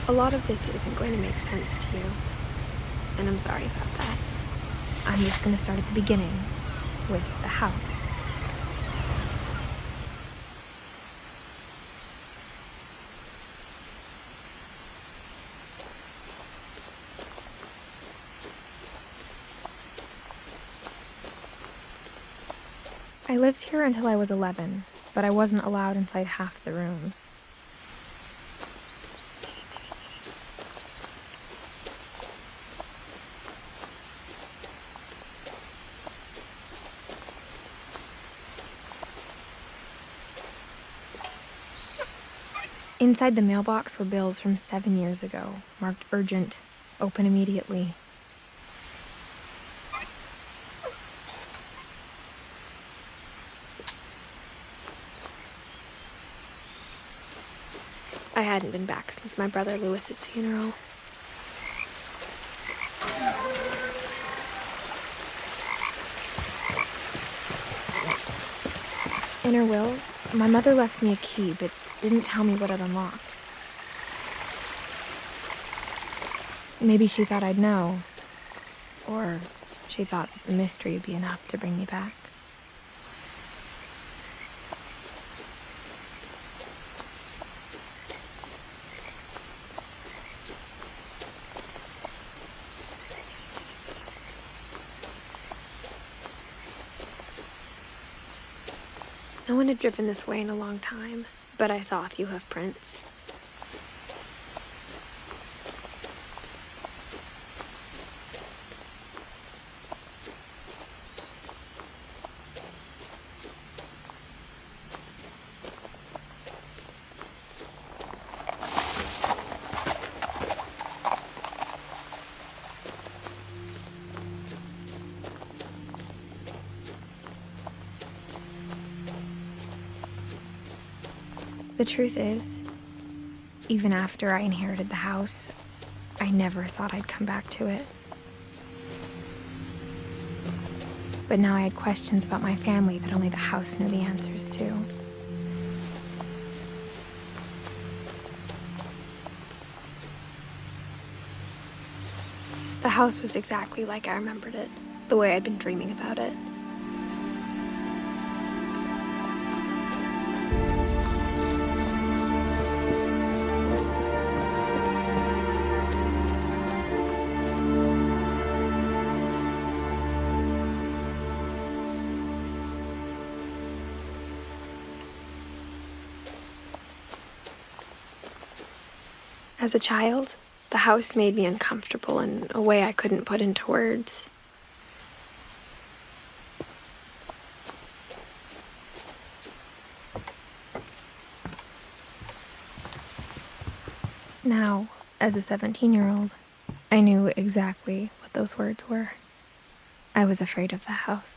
A lot of this isn't going to make sense to you, and I'm sorry about that. I'm just going to start at the beginning, with the house. I lived here until I was 11, but I wasn't allowed inside half the rooms. Inside the mailbox were bills from 7 years ago, marked urgent, open immediately. I hadn't been back since my brother Lewis's funeral. In her will, my mother left me a key, but didn't tell me what it unlocked. Maybe she thought I'd know, or she thought that the mystery would be enough to bring me back. No one had driven this way in a long time, but I saw a few hoof prints. The truth is, even after I inherited the house, I never thought I'd come back to it. But now I had questions about my family that only the house knew the answers to. The house was exactly like I remembered it, the way I'd been dreaming about it. As a child, the house made me uncomfortable in a way I couldn't put into words. Now, as a 17-year-old, I knew exactly what those words were. I was afraid of the house.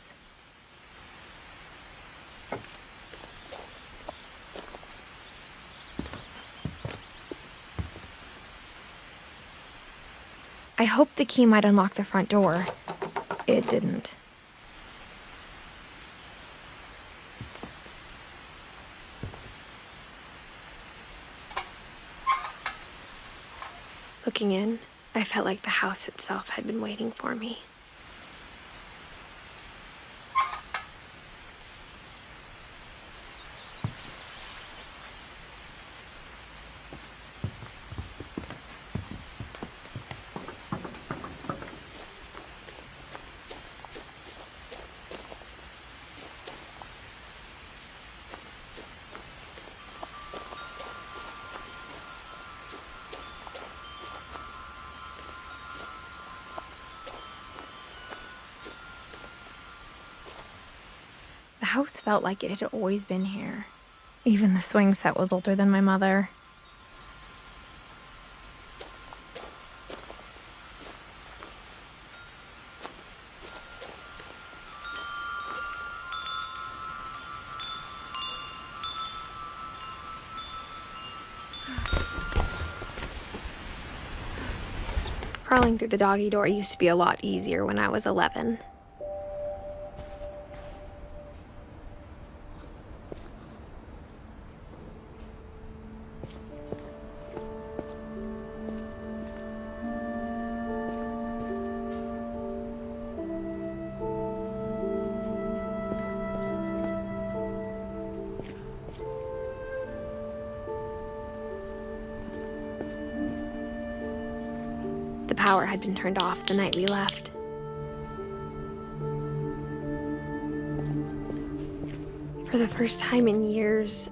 I hoped the key might unlock the front door. It didn't. Looking in, I felt like the house itself had been waiting for me. The house felt like it had always been here. Even the swing set was older than my mother. Crawling through the doggy door used to be a lot easier when I was 11. power had been turned off the night we left. For the first time in years,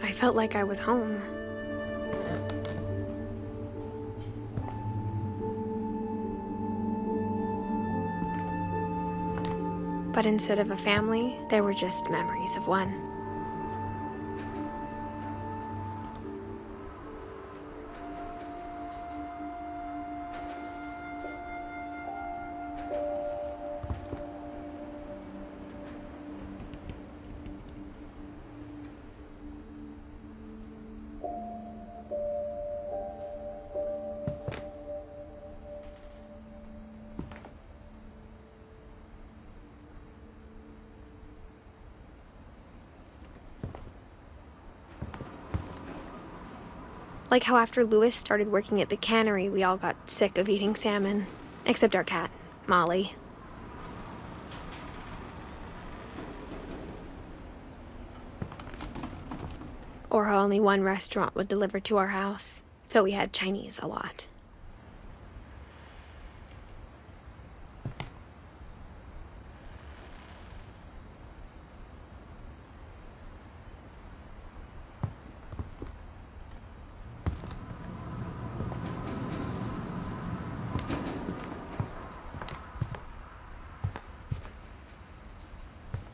I felt like I was home. But instead of a family, there were just memories of one. Like how after Louis started working at the cannery, we all got sick of eating salmon. Except our cat, Molly. Or how only one restaurant would deliver to our house, so we had Chinese a lot.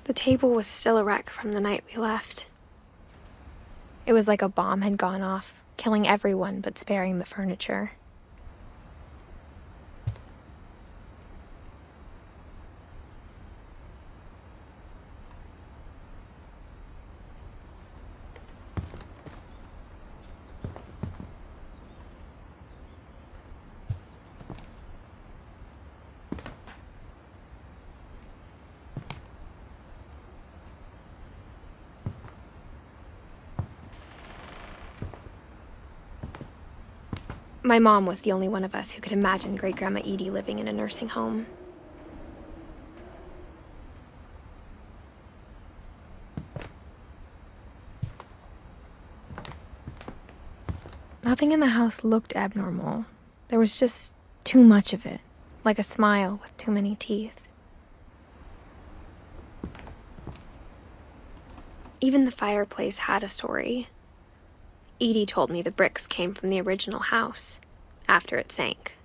The table was still a wreck from the night we left. It was like a bomb had gone off, killing everyone but sparing the furniture. My mom was the only one of us who could imagine Great-Grandma Edie living in a nursing home. Nothing in the house looked abnormal. There was just too much of it, like a smile with too many teeth. Even the fireplace had a story. Edie told me the bricks came from the original house, after it sank.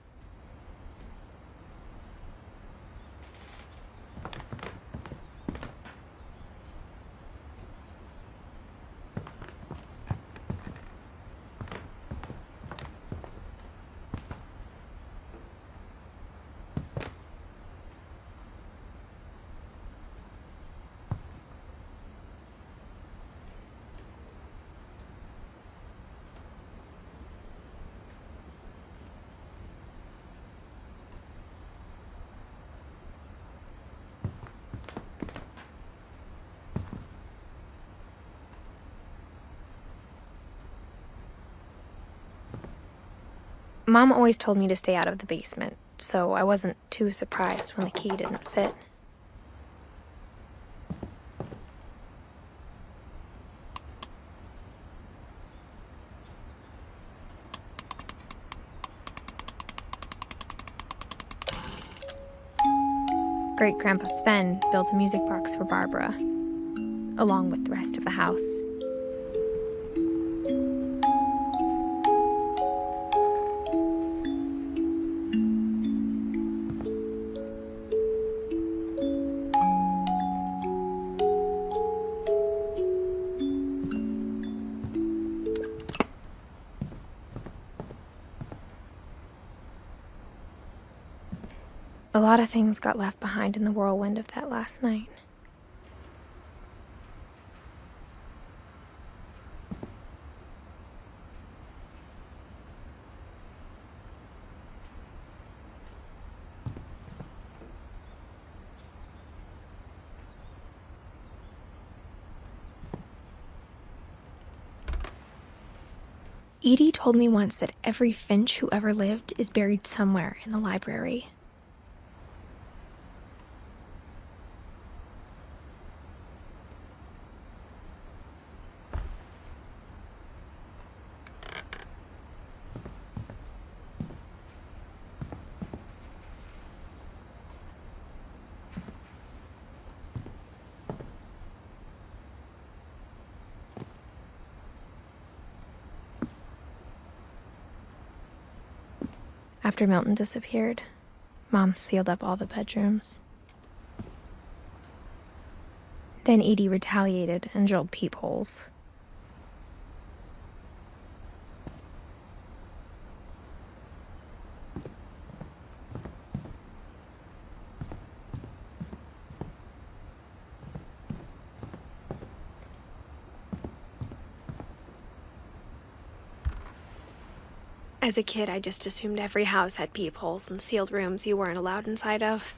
Mom always told me to stay out of the basement, so I wasn't too surprised when the key didn't fit. Great-Grandpa Sven built a music box for Barbara, along with the rest of the house. A lot of things got left behind in the whirlwind of that last night. Edie told me once that every Finch who ever lived is buried somewhere in the library. After Milton disappeared, Mom sealed up all the bedrooms. Then Edie retaliated and drilled peepholes. As a kid, I just assumed every house had peepholes and sealed rooms you weren't allowed inside of.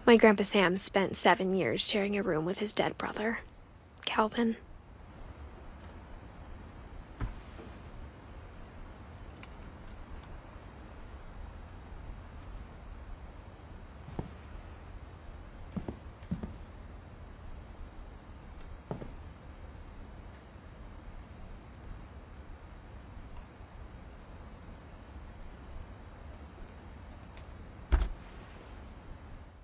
My Grandpa Sam spent 7 years sharing a room with his dead brother, Calvin.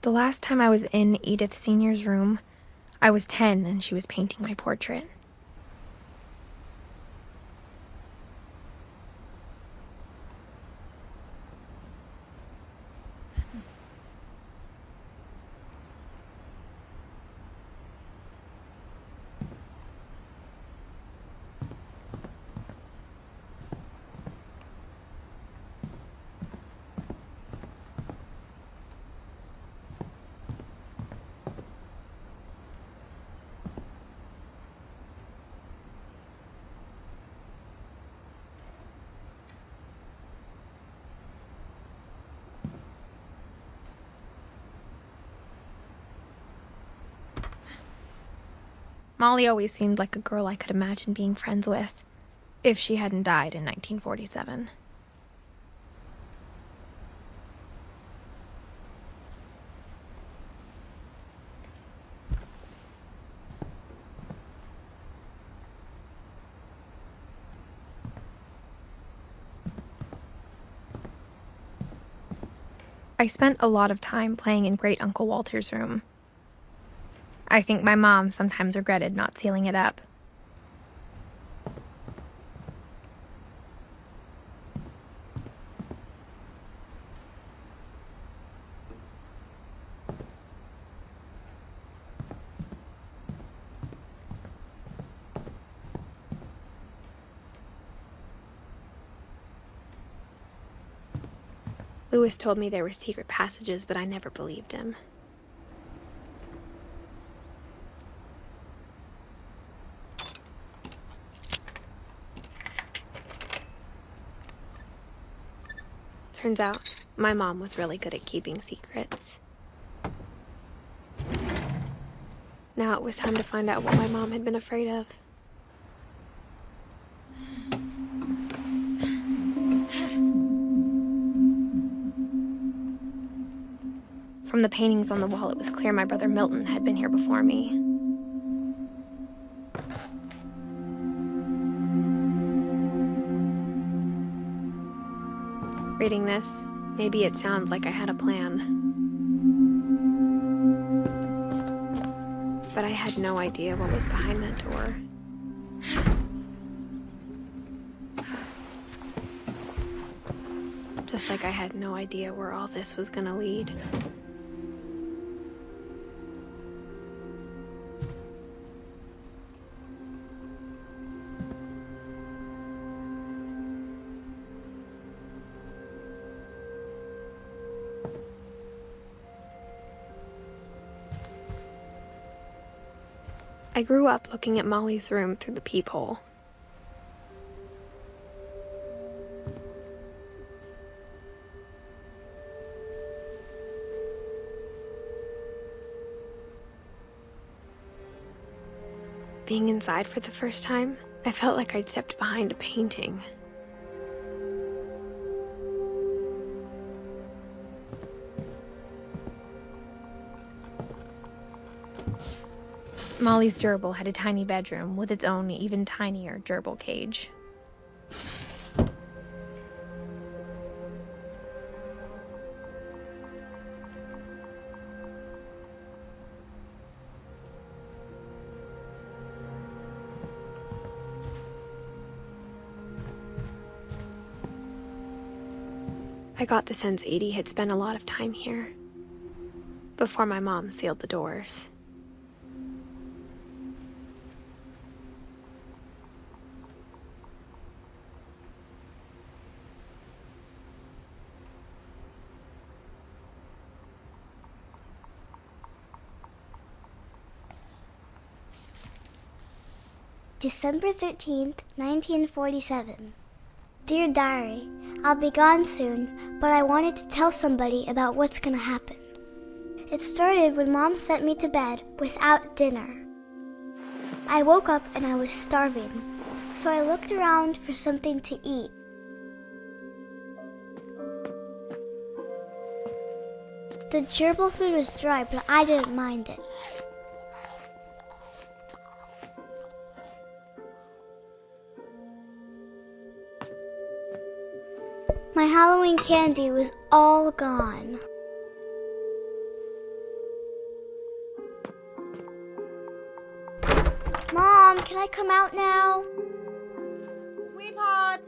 The last time I was in Edith Sr.'s room, I was 10 and she was painting my portrait. Molly always seemed like a girl I could imagine being friends with, if she hadn't died in 1947. I spent a lot of time playing in Great Uncle Walter's room. I think my mom sometimes regretted not sealing it up. Lewis told me there were secret passages, but I never believed him. Turns out, my mom was really good at keeping secrets. Now it was time to find out what my mom had been afraid of. From the paintings on the wall, it was clear my brother Milton had been here before me. Reading this, maybe it sounds like I had a plan. But I had no idea what was behind that door. Just like I had no idea where all this was gonna lead. I grew up looking at Molly's room through the peephole. Being inside for the first time, I felt like I'd stepped behind a painting. Molly's gerbil had a tiny bedroom with its own even tinier gerbil cage. I got the sense Edie had spent a lot of time here before my mom sealed the doors. December 13th, 1947. Dear Diary, I'll be gone soon, but I wanted to tell somebody about what's gonna happen. It started when Mom sent me to bed without dinner. I woke up and I was starving, so I looked around for something to eat. The gerbil food was dry, but I didn't mind it. My Halloween candy was all gone. Mom, can I come out now? Sweetheart,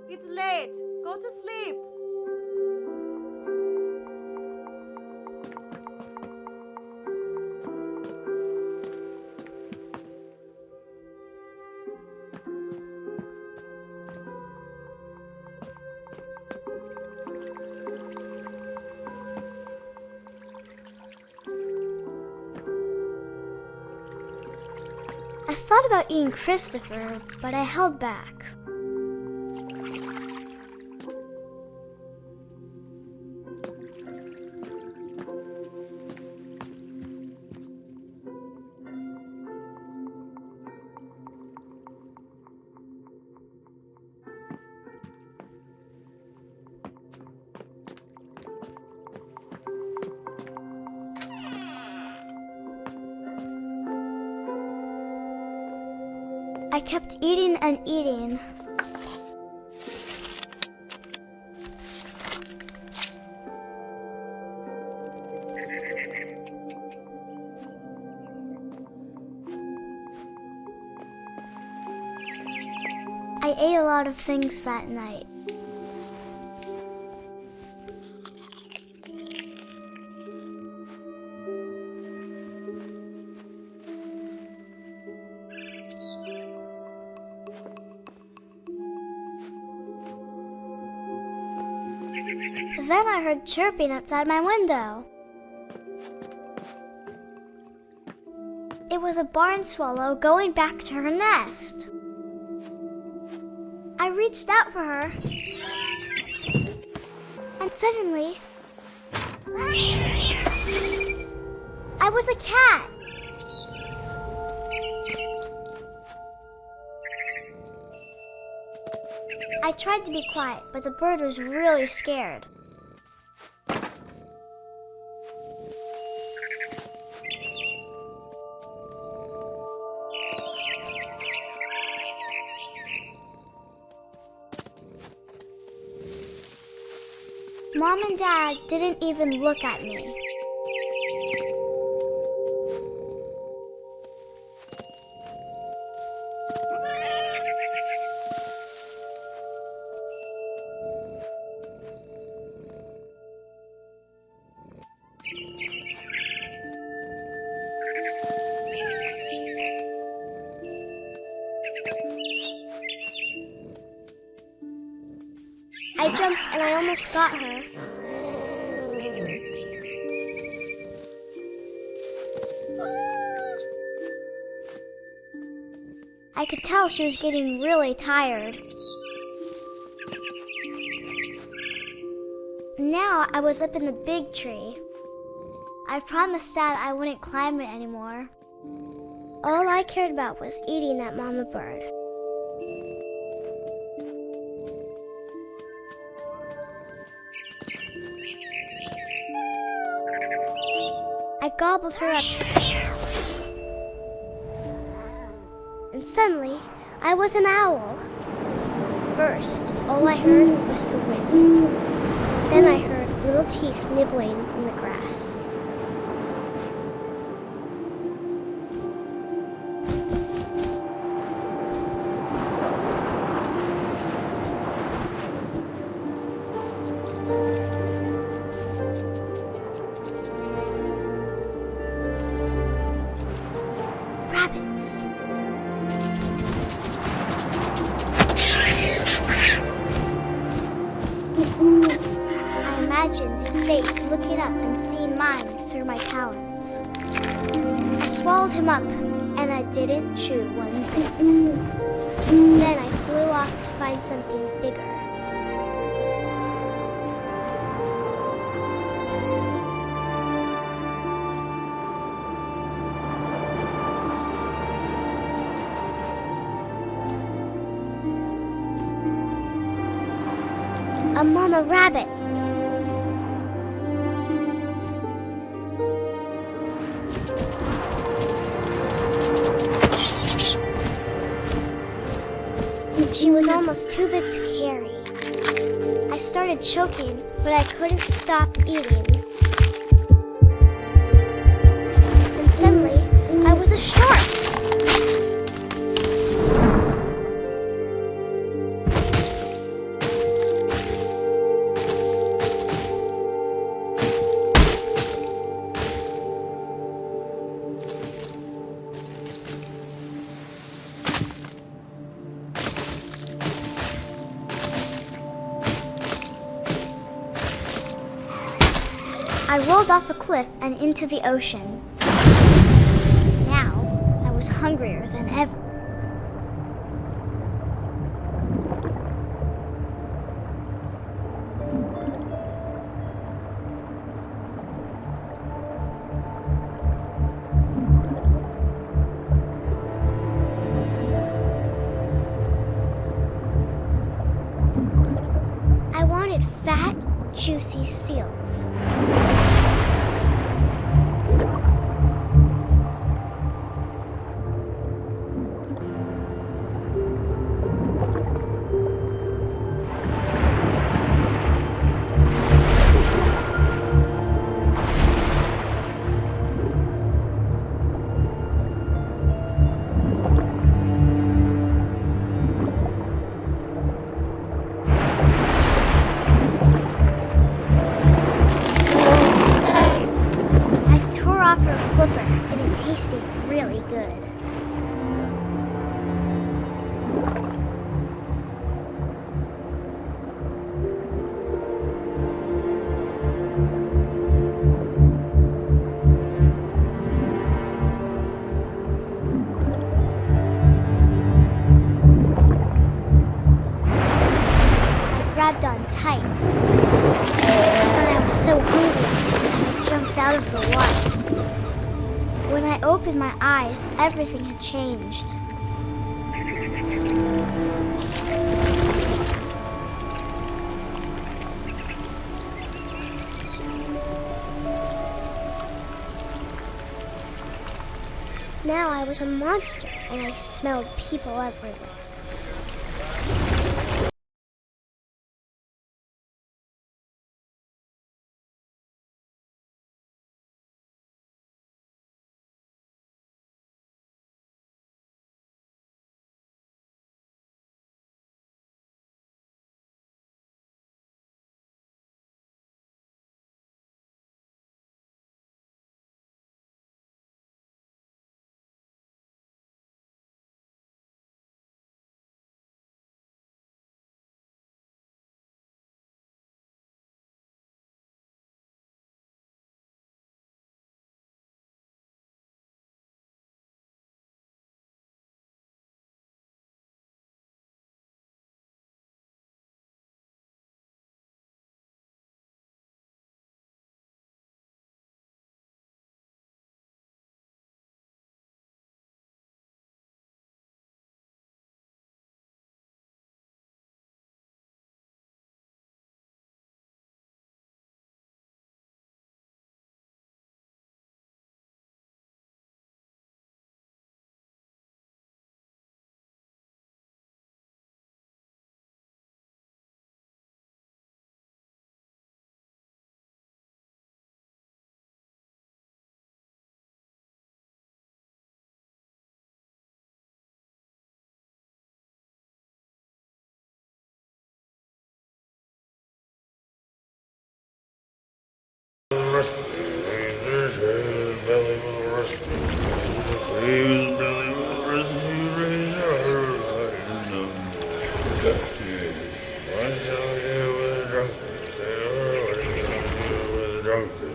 it's late. Go to sleep. I thought about eating Christopher, but I held back. I kept eating and eating. I ate a lot of things that night. Then I heard chirping outside my window. It was a barn swallow going back to her nest. I reached out for her, and suddenly, I was a cat. I tried to be quiet, but the bird was really scared. Mom and Dad didn't even look at me. I jumped and I almost got her. I could tell she was getting really tired. Now I was up in the big tree. I promised Dad I wouldn't climb it anymore. All I cared about was eating that mama bird. I gobbled her up. And suddenly, I was an owl. First, all I heard was the wind. Then I heard little teeth nibbling in the grass. imagined his face looking up and seeing mine through my talons. I swallowed him up, and I didn't chew one bit. Then I flew off to find something bigger. A mama rabbit. She was almost too big to carry. I started choking, but I couldn't stop eating. And suddenly, I was a shark. I rolled off a cliff and into the ocean. Now, I was hungrier than ever. I wanted fat, juicy seals. Flipper, and it tasted really good. I grabbed on tight, and I was so hungry, I jumped out of the water. When I opened my eyes, everything had changed. Now I was a monster, and I smelled people everywhere.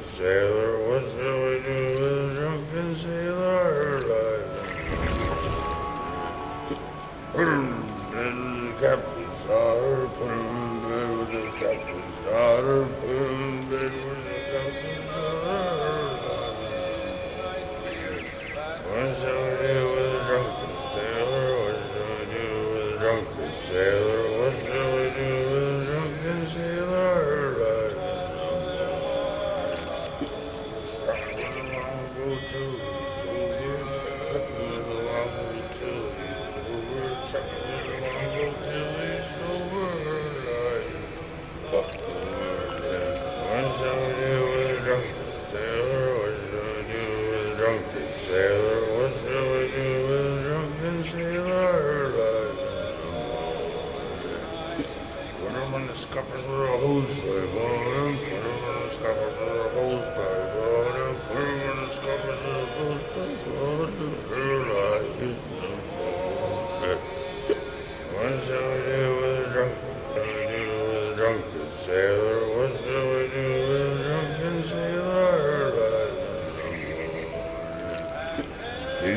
sailor? What shall we do with a drunken sailor? Put him in bed with the captain's daughter. Put him in bed with the captain's daughter. Put him in bed with the captain's daughter. What shall we do with a drunken sailor? What shall we do with a drunken sailor? What shall we do with a drunken sailor? Track with a longbow till he's sober. Track with a longbow till he's sober. Track with a longbow till he's sober. What shall we do with a drunken sailor? What shall we do with a drunken sailor? What shall we do with a drunken sailor? Put him in the scuppers with a hose pipe on him. Put him in the scuppers with a hose pipe on him. Put him in the scuppers with a hose pipe on him. What shall we do with a drunken? What shall we do with a drunken sailor? What shall we do with a drunken sailor? She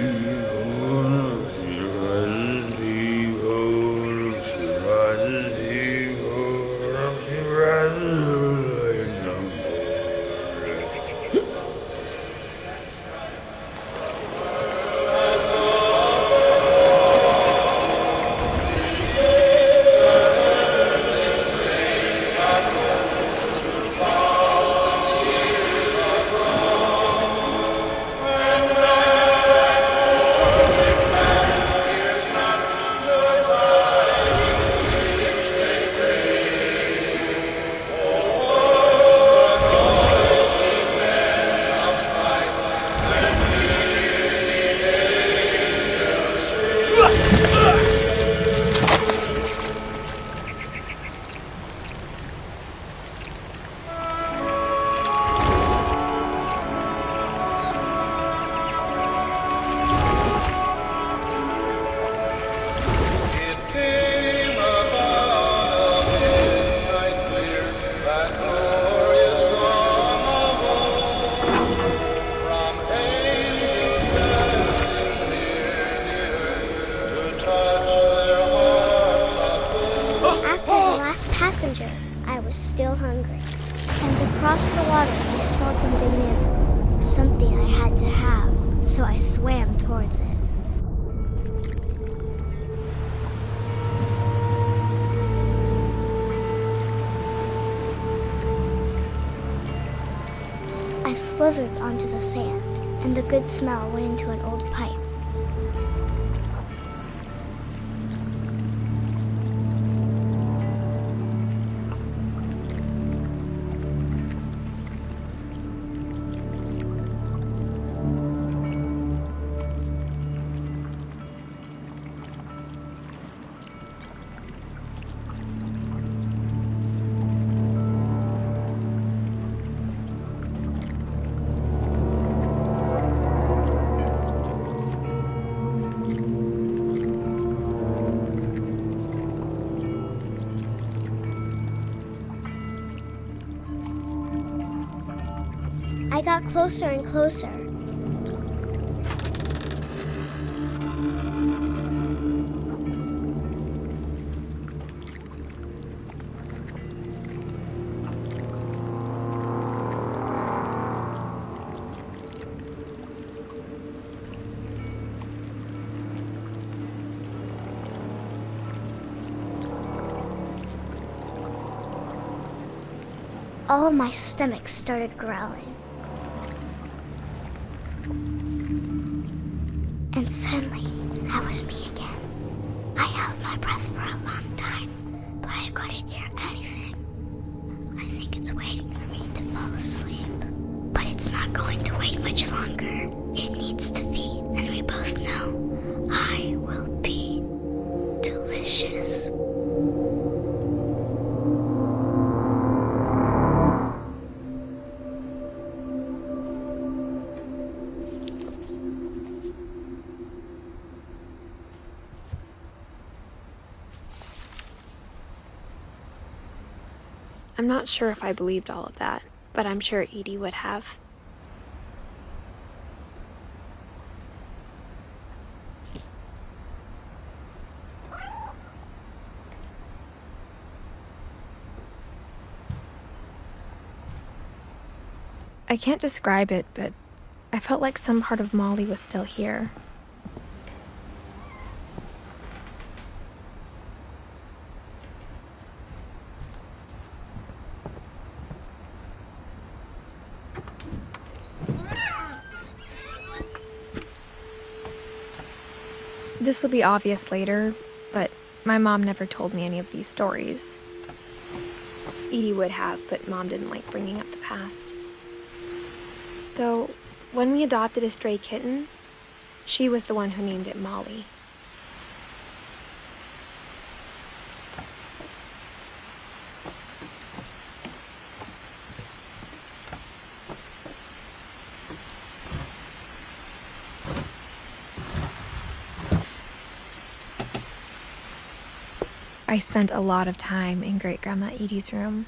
rises, heave-ho, she rises, heave-ho, she rises like no more. Passenger, I was still hungry. And across the water, I smelled something new. Something I had to have, so I swam towards it. I slithered onto the sand, and the good smell went into an old pipe. I got closer and closer. All my stomach started growling. And suddenly, I was me again. I held my breath for a long time, but I couldn't hear anything. I think it's waiting for me to fall asleep. But it's not going to wait much longer. It needs to feed, and we both know I will be delicious. I'm not sure if I believed all of that. but I'm sure Edie would have. I can't describe it, but I felt like some part of Molly was still here. This will be obvious later, but my mom never told me any of these stories. Edie would have, but Mom didn't like bringing up the past. Though, when we adopted a stray kitten, she was the one who named it Molly. I spent a lot of time in Great-Grandma Edie's room.